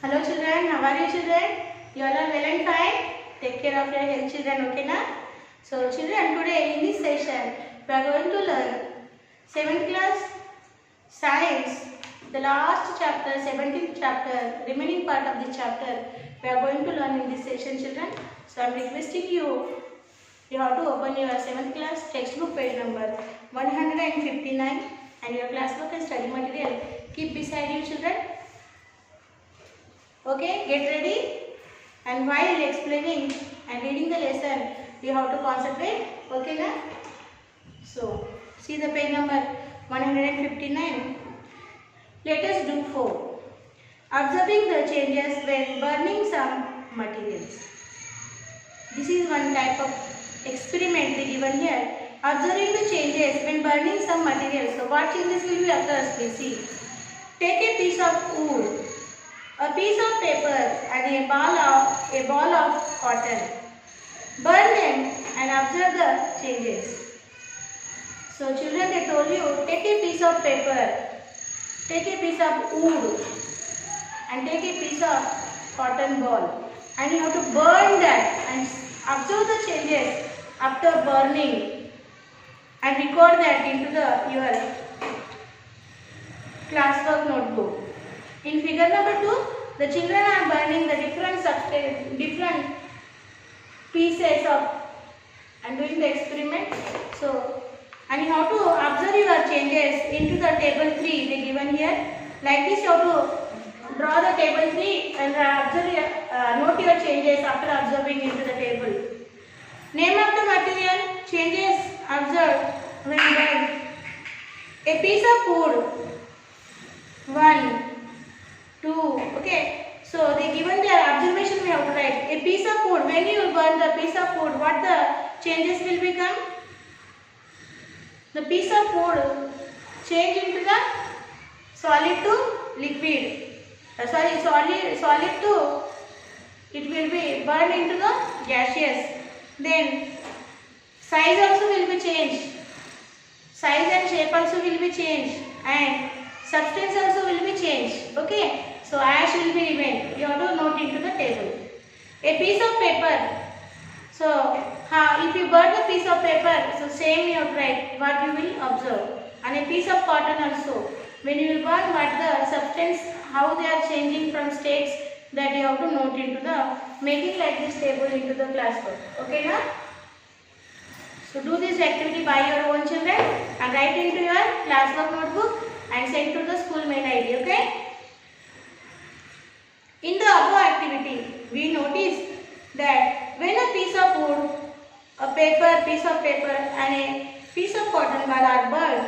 Hello children, how are you children? You all are well and fine? Take care of your health children, okay na? So children, today in this session, we are going to learn 7th class science, the last chapter, 17th chapter, remaining part of the chapter, we are going to learn in this session children. So I am requesting you have to open your 7th class textbook page number 159 and your class book and study material. Keep beside you children. Okay, get ready, and while explaining and reading the lesson, you have to concentrate. Okay, na? So, see the page number 159. Let us do 4. Observing the changes when burning some materials. This is one type of experiment they given here. Observing the changes when burning some materials. So, what changes will be occurs? Please see. Take a piece of wood, a piece of paper and a ball of cotton. Burn them and observe the changes. So children, they told you, take a piece of paper, take a piece of wood and take a piece of cotton ball, and you have to burn that and observe the changes after burning and record that into your classwork notebook. In figure number 2, the children are burning the different pieces of and doing the experiment. So, and you have to observe your changes into the table 3 they given here. Like this, you have to draw the table 3 and note your changes after observing into the table. Name of the material, changes observed when burned. A piece of wood, 1, 2, okay. So they given their observation we have to write. A piece of wood, when you burn the piece of wood, what the changes will become? The piece of wood change into the solid to liquid. Solid to, it will be burned into the gaseous. Then size also will be changed. Size and shape also will be changed, and substance also will be changed. Okay. So ash will be remain. You have to note into the table. A piece of paper. So if you burn the piece of paper, so same you have to write what you will observe. And a piece of cotton also. When you will burn, what the substance, how they are changing from states, that you have to note into the making like this table into the classwork. Okay na? So do this activity by your own children and write into your classwork notebook and send to the school mail ID. Okay? In the above activity, we notice that when a piece of wood, piece of paper and a piece of cotton ball are burned,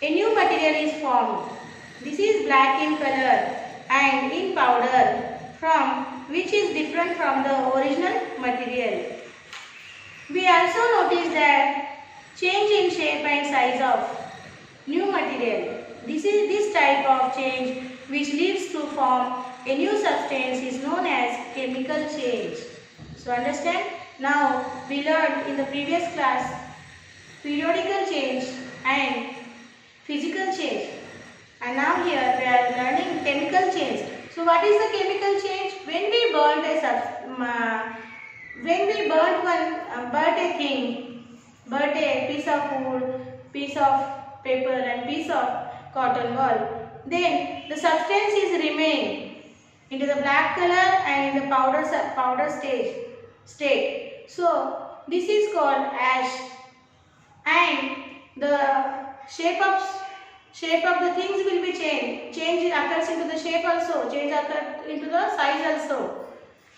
a new material is formed. This is black in color and in powder, from which is different from the original material. We also notice that change in shape and size of new material. This type of change which leads to form a new substance is known as chemical change. So understand? Now we learned in the previous class periodical change and physical change. And now here we are learning chemical change. So what is the chemical change? When we burnt a piece of wood, piece of paper and piece of cotton ball, then the substance is remain into the black color and in the powder state. So this is called ash, and the shape of the things will be changed. Change occurs into the shape also, change occurs into the size also.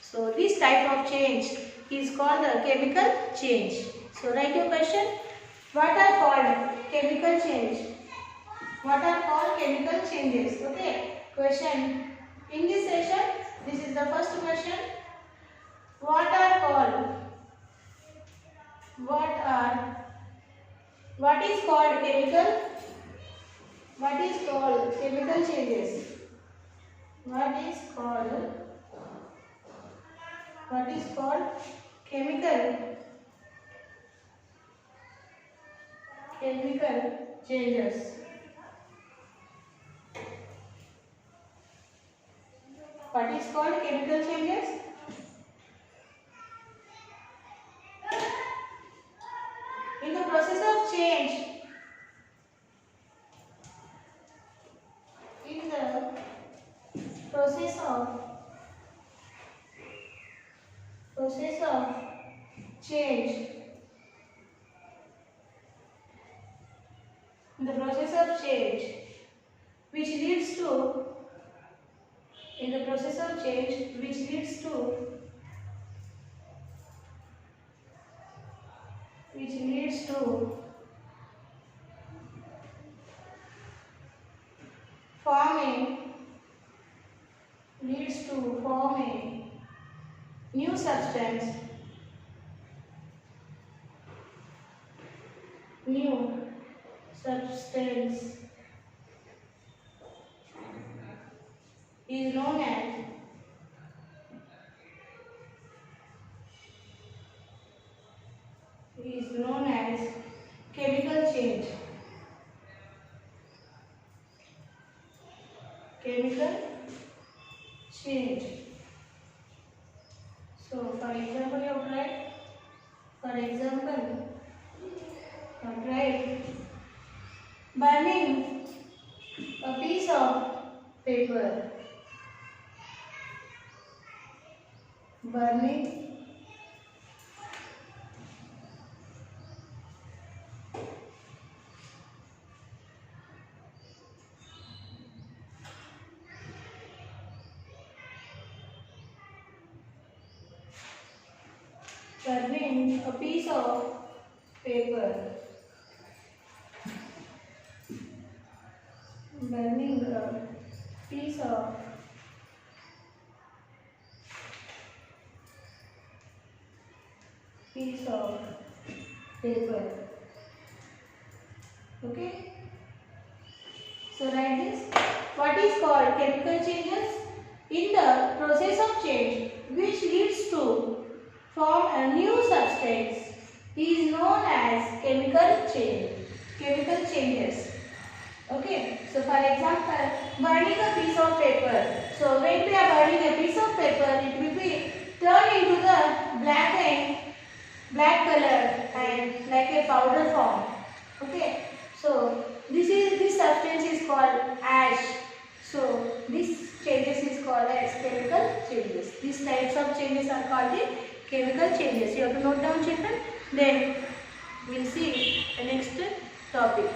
So this type of change is called the chemical change. So write your question. What are called chemical change? What are called chemical changes? Okay. Question. In this session, this is the first question. What is called chemical? What is called chemical changes? What is called chemical changes? What is called chemical changes? In the process of change, in the process of change, in the process of change, which leads to, in the process of change, which leads to forming new substance, is known as chemical change. Chemical change. So, for example, you have tried. For example, you have tried burning a piece of paper. Burning a piece of paper. Burning a piece of paper. Okay. So write this. What is called chemical changes? In the process of change, which leads to form a new substance, is known as chemical changes. Okay. So for example, burning a piece of paper. So when we are burning a piece of paper, it will be turned into the black color and like a powder form. Okay. So this substance is called ash. So this changes is called as chemical changes. These types of changes are called the chemical changes. You have to note down, children. Then we will see the next topic.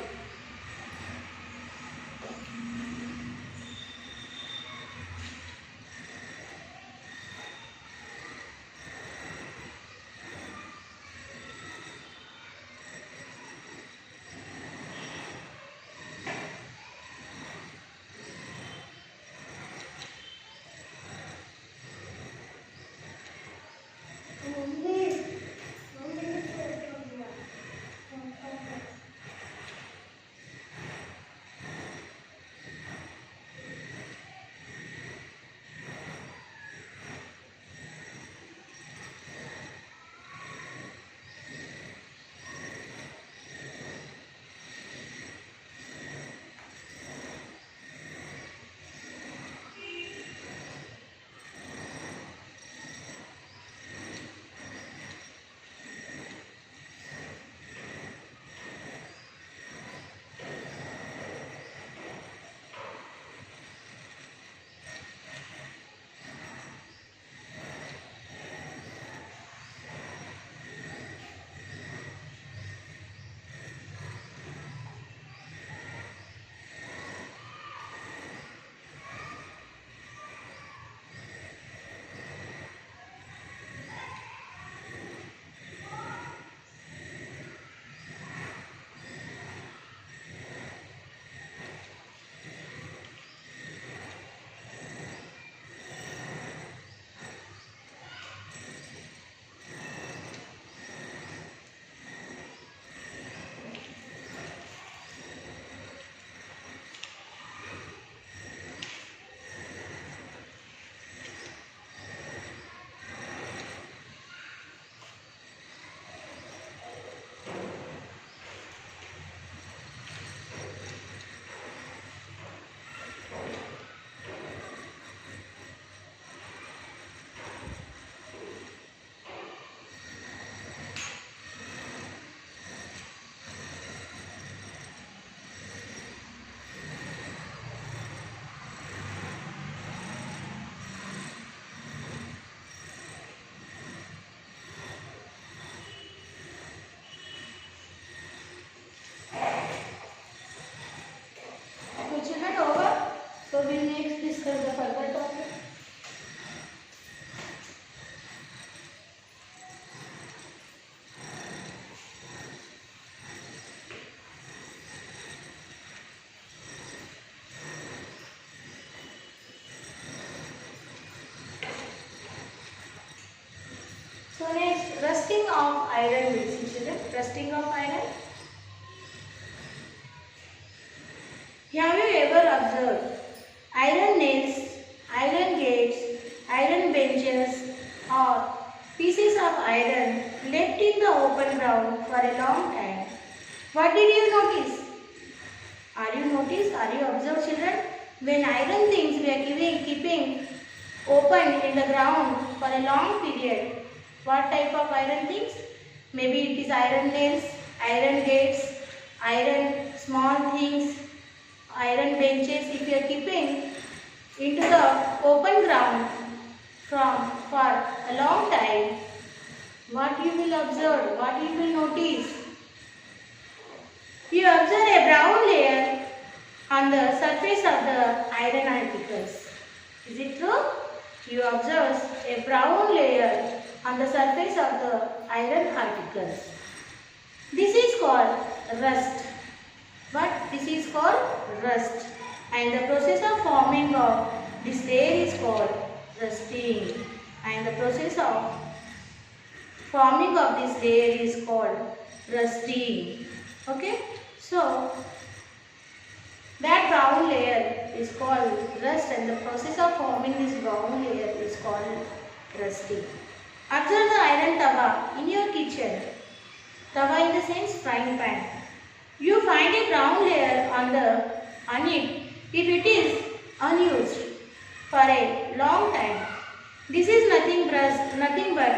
of iron will see children. Rusting of iron. Have you ever observed iron nails, iron gates, iron benches or pieces of iron left in the open ground for a long time? What did you notice? Are you observed children? When iron things we are keeping open in the ground for a long period, what type of iron things? Maybe it is iron nails, iron gates, iron small things, iron benches. If you are keeping into the open ground for a long time, what you will observe, what you will notice? You observe a brown layer on the surface of the iron particles. Is it true? You observe a brown layer on the surface of the iron particles. This is called rust. But this is called rust. And the process of forming of this layer is called rusting. And the process of forming of this layer is called rusting. Okay? So, that brown layer is called rust and the process of forming this brown layer is called rusting. Observe the iron tawa in your kitchen. Tawa in the sense frying pan. You find a brown layer on it if it is unused for a long time. This is nothing but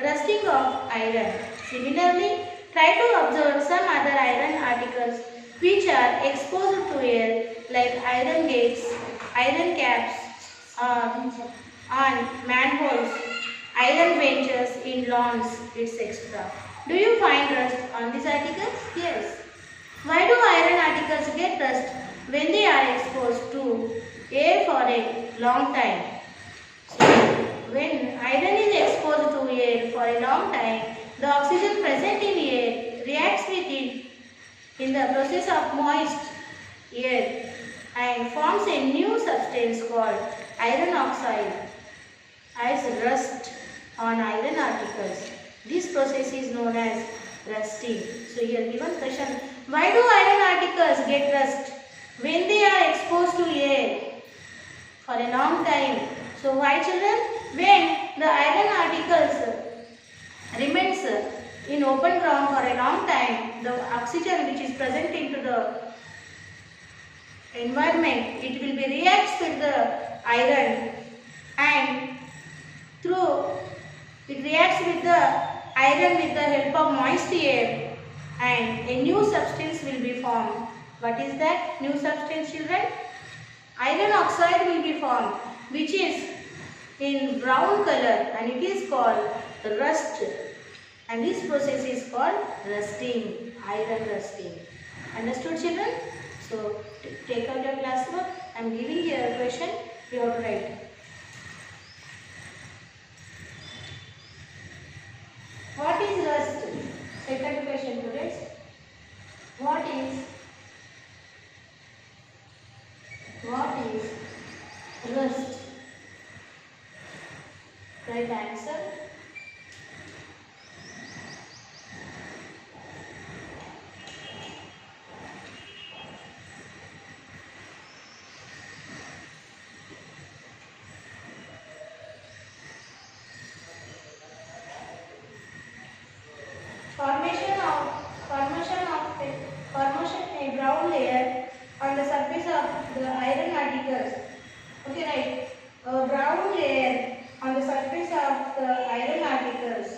rusting of iron. Similarly, try to observe some other iron articles which are exposed to air like iron gates, iron caps on manholes, iron benches in lawns, etc. Do you find rust on these articles? Yes. Why do iron articles get rust when they are exposed to air for a long time? So, when iron is exposed to air for a long time, the oxygen present in air reacts with it in the process of moist air and forms a new substance called iron oxide as rust on iron articles. This process is known as rusting. So here given question, why do iron articles get rust when they are exposed to air for a long time? So why children? When the iron articles remains in open ground for a long time, the oxygen which is present into the environment, it will be reacts with the iron and through it reacts with the iron with the help of moist air and a new substance will be formed. What is that new substance children? Iron oxide will be formed which is in brown color and it is called rust. And this process is called rusting, iron rusting. Understood children? So take out your class book. I am giving you a question. You have to write. What is rust? Second question students. What is rust? Right answer. Formation a brown layer on the surface of the iron particles. Okay, right. A brown layer on the surface of the iron particles.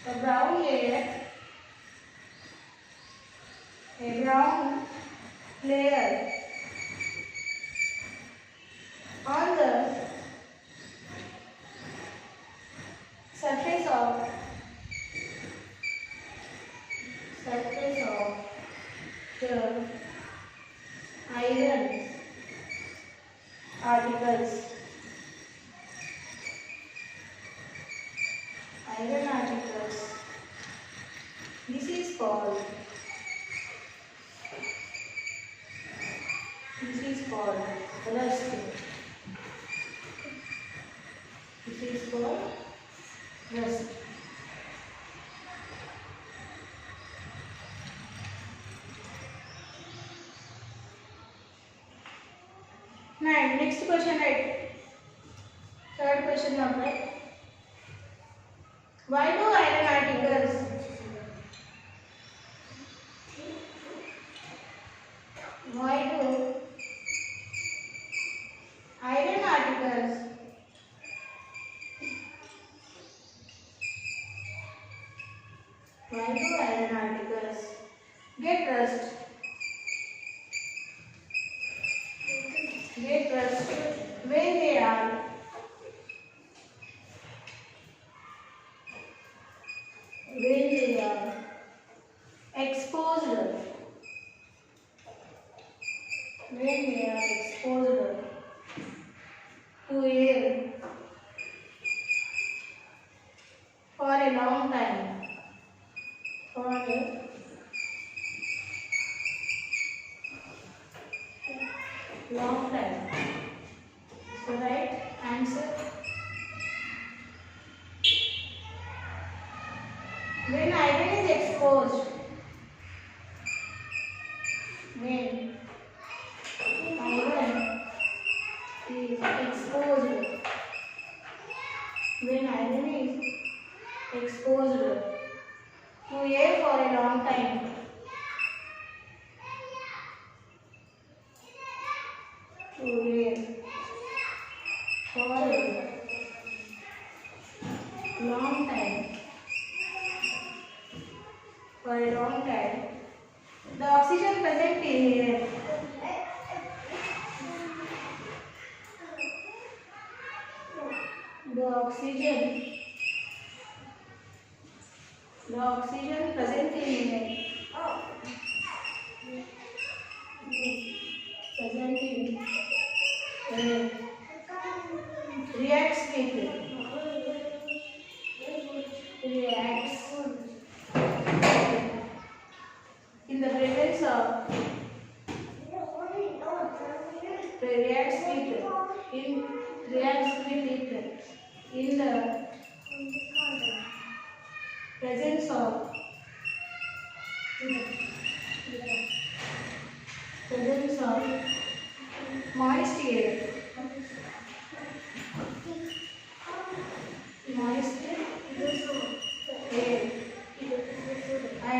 A brown layer on the surface of the iron particles. This is called rusting. This is called rust. 9. Next question, right? Third question number. Why do iron articles? Why do iron articles? Why do iron articles get rust? Get rust when they are exposed. When they are exposed to air for a long time. For a long time. So right answer. When iron is exposed. When iron is exposed. When iron is exposed to air for a long time. To air for a long time. For a long time. The oxygen present in air the oxygen present in air present in air reacts in the presence of reacts with it in the presence of moist air and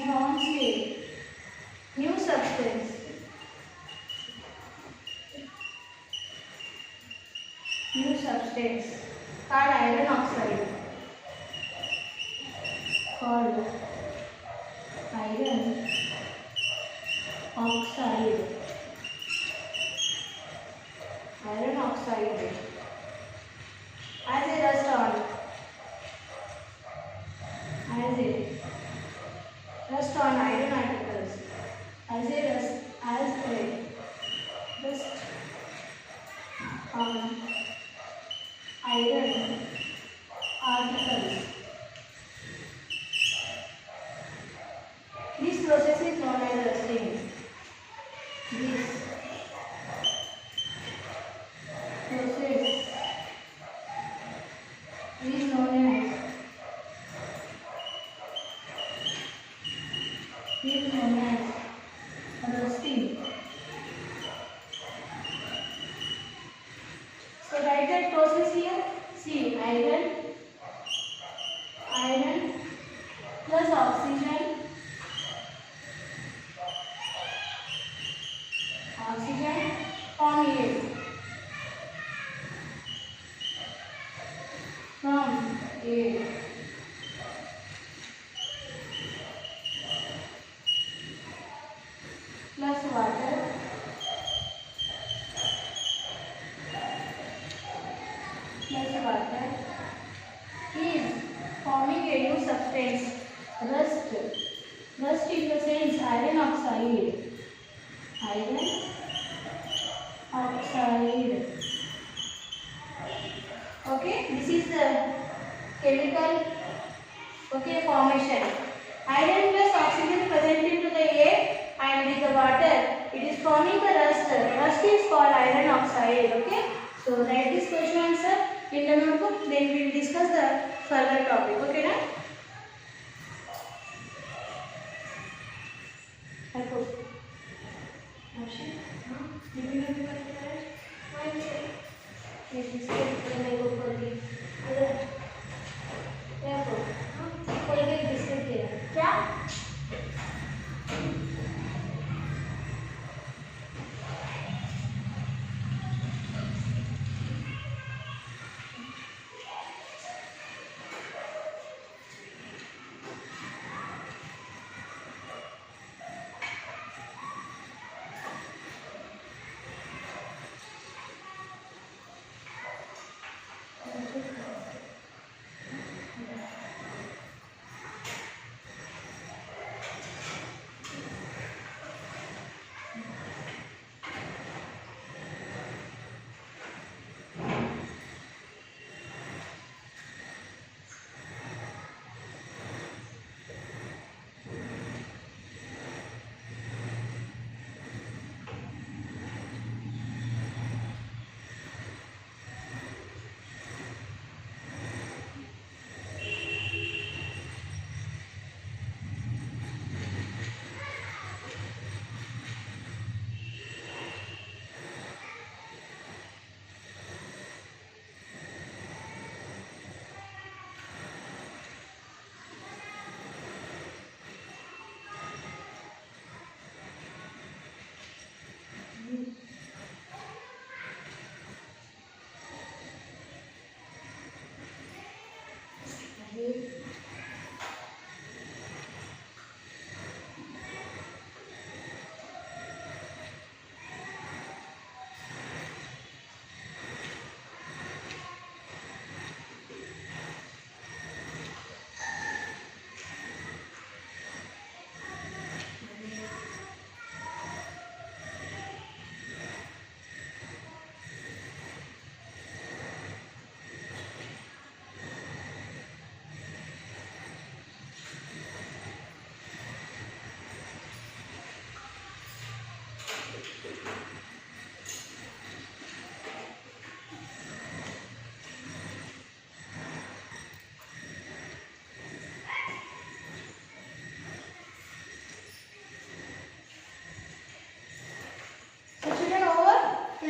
forms a new substance called iron oxide. Iron oxide as a rust on iron articles as a rust on iron articles. This process is known as rusting. This process is known as rusting. So write that process here. See, iron plus oxygen from air plus water is forming a new substance, rust in the sense iron oxide. Okay, this is the chemical formation. Iron plus oxygen present into the air and with the water, it is forming the rust. Rust is called iron oxide. Okay, so write this question answer in the notebook. Then we will discuss the further topic. Okay, na? Hello. Ashi, did you have your carrot? I did. Yes, biscuit for my go for the. इधर. क्या हो? कोई एक biscuit दे रहा. क्या?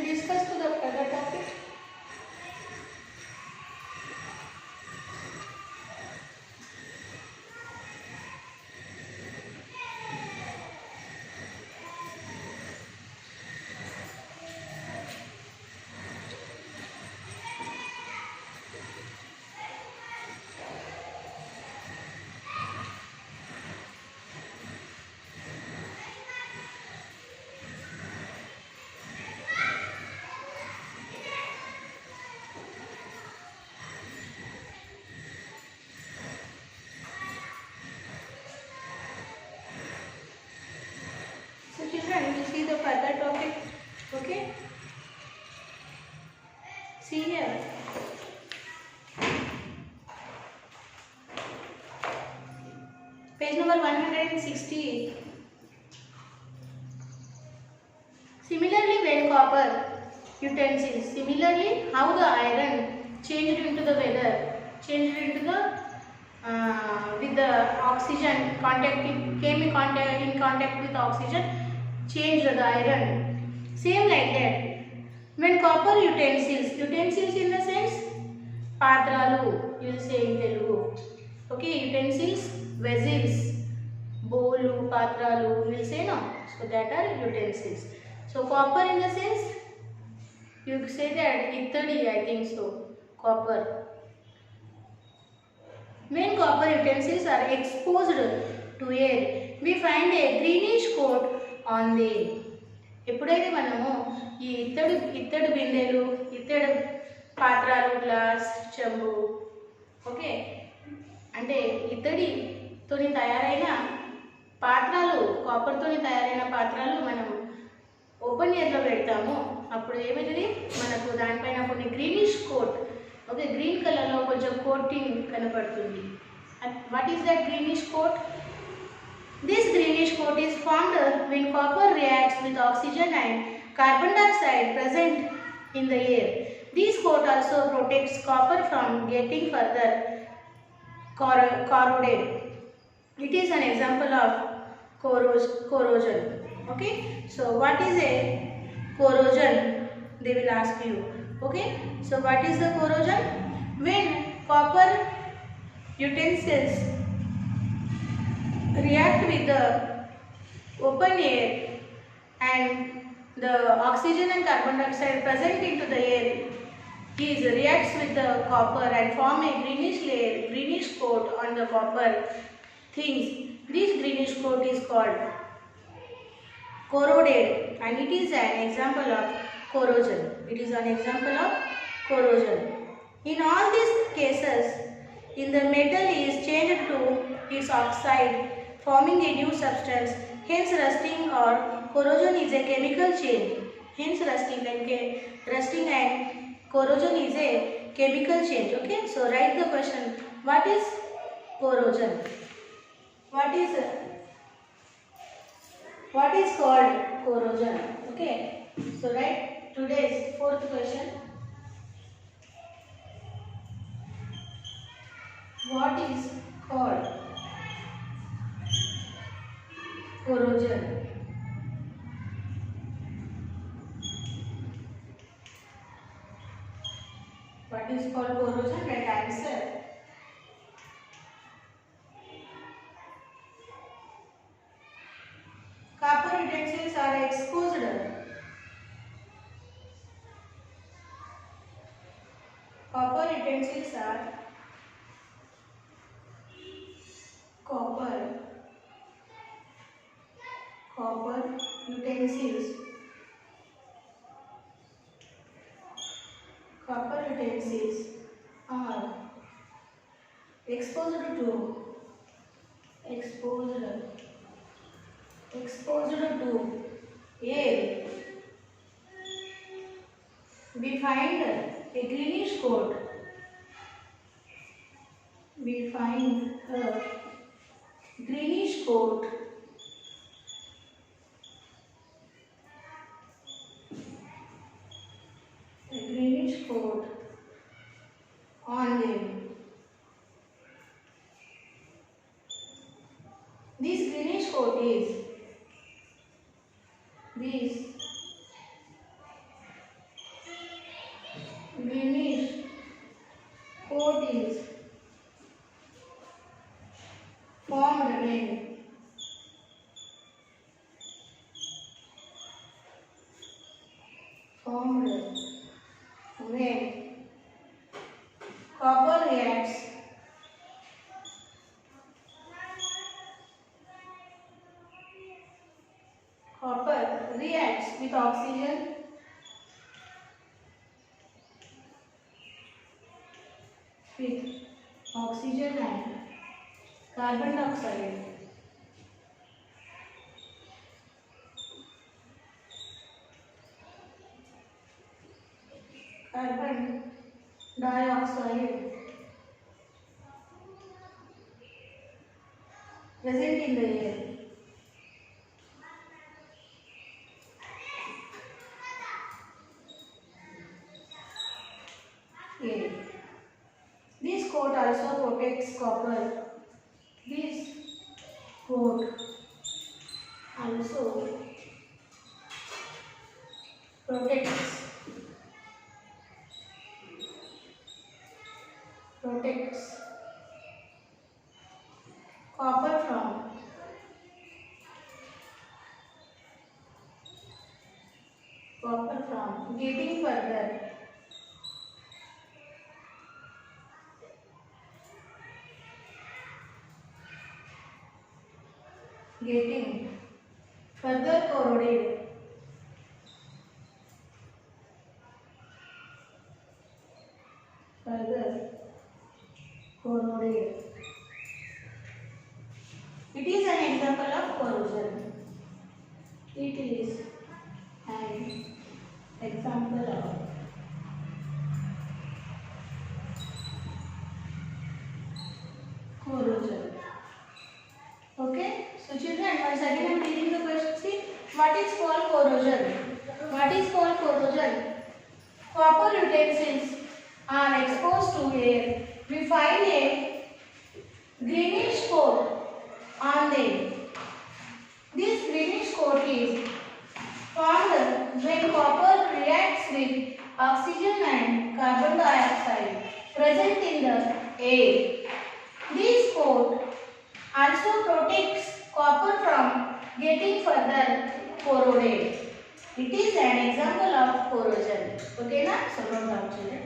Discuss to the other topic. Children, you see the further topic, okay? See here. Page number 160. Similarly, when copper utensils, similarly how the iron changed into the weather, changed into the with the oxygen contact, came in contact with oxygen, changed the iron. Same like that. When copper utensils in the sense patralu, you will say in Telugu. Okay, utensils, vessels, bowlu, patralu, you will say no. So that are utensils. So copper in the sense, you say that ittadi, I think so. Copper. When copper utensils are exposed to air, we find a greenish coat on them. ఎప్పుడైతే మనము ఈ ఇత్తడి బిందెలు, ఇత్తడి పాత్రలు, glass, చెంబు, okay, అంటే ఇత్తడితోని తయారైన పాత్రలు, కాపర్తోని తయారైన పాత్రలు మనం ఓపెన్ ఎయిర్లో పెడతాము. అప్పుడు ఏమైతుంది, మనకు దానిపైన కొన్ని గ్రీనిష్ కోట్, ఓకే, గ్రీన్ కలర్లో కొంచెం కోటింగ్ కనపడుతుంది. What is that greenish coat? This greenish coat is formed when copper reacts with oxygen and carbon dioxide present in the air. This coat also protects copper from getting further corroded. It is an example of corrosion. Okay, so what is a corrosion? They will ask you. Okay, so what is the corrosion? When copper utensils react with the open air and the oxygen and carbon dioxide present into the air is reacts with the copper and form a greenish layer, greenish coat on the copper things. This greenish coat is called corroded and it is an example of corrosion. It is an example of corrosion. In all these cases, in the metal is changed to its oxide, forming a new substance. Hence, rusting or corrosion is a chemical change. Hence, rusting and corrosion is a chemical change. Okay, so write the question. What is corrosion? What is called corrosion? Okay, so write today's fourth question. What is called corrosion? What is called corrosion? Write answer. Copper utensils are exposed. Copper utensils are copper utensils. Copper utensils are exposed to air. We find a greenish coat. We find a greenish coat on them. This greenish coat is formed when copper reacts with oxygen and carbon dioxide. Present in the air. This coat also protects copper. This coat also protects copper from getting further corroded. It is an example of corrosion. It is an example of corrosion. Okay, so children, once again I am reading the question. See, what is called corrosion? What is called corrosion? Copper utensils are exposed to air. We find a greenish coat on them. getting further corroded. It is an example of corrosion. Okay, na? So note down, children.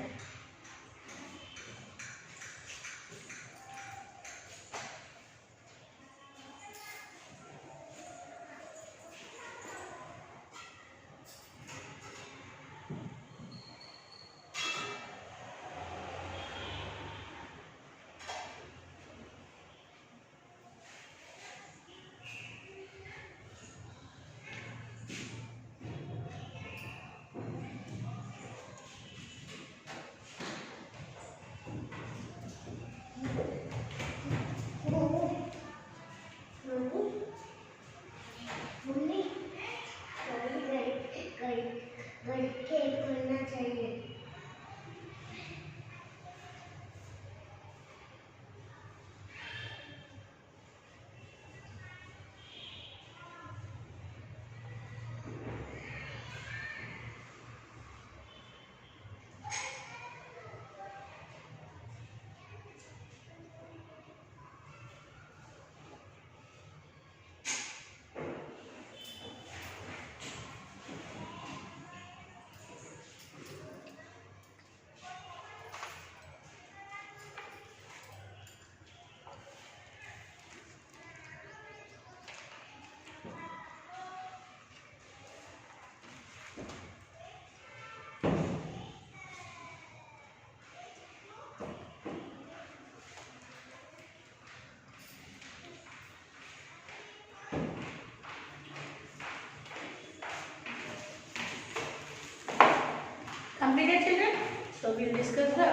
Completed, children? So we will discuss the.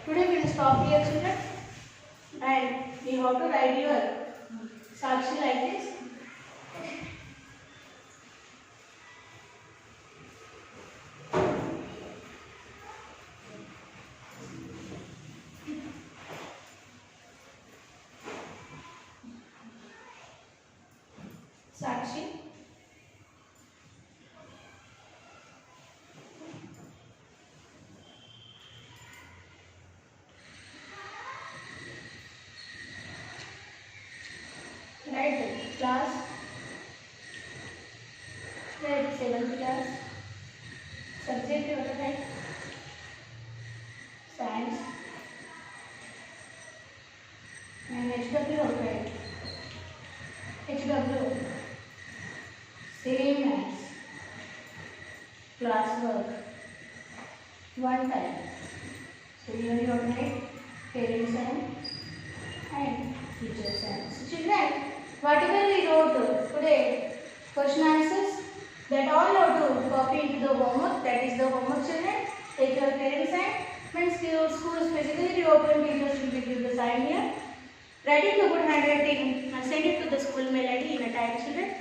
Today we will stop here, children, and we have to write your Sakshi like this. Sakshi. Right, class. Right, 7th class. Subject you have to write science. And HW have to write HW. Same as classwork. One time. So here you have to write parents and teachers and. So children, whatever we wrote today, question answers, that all you have to copy into the homework. That is the homework, children. Take your parents and when school is physically reopened, teachers will give you the sign here. Write in the good handwriting and send it to the school mail ID in a time, children.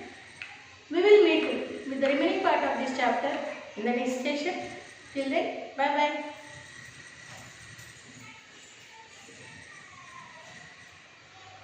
We will meet with the remaining part of this chapter in the next session. Till then, bye bye.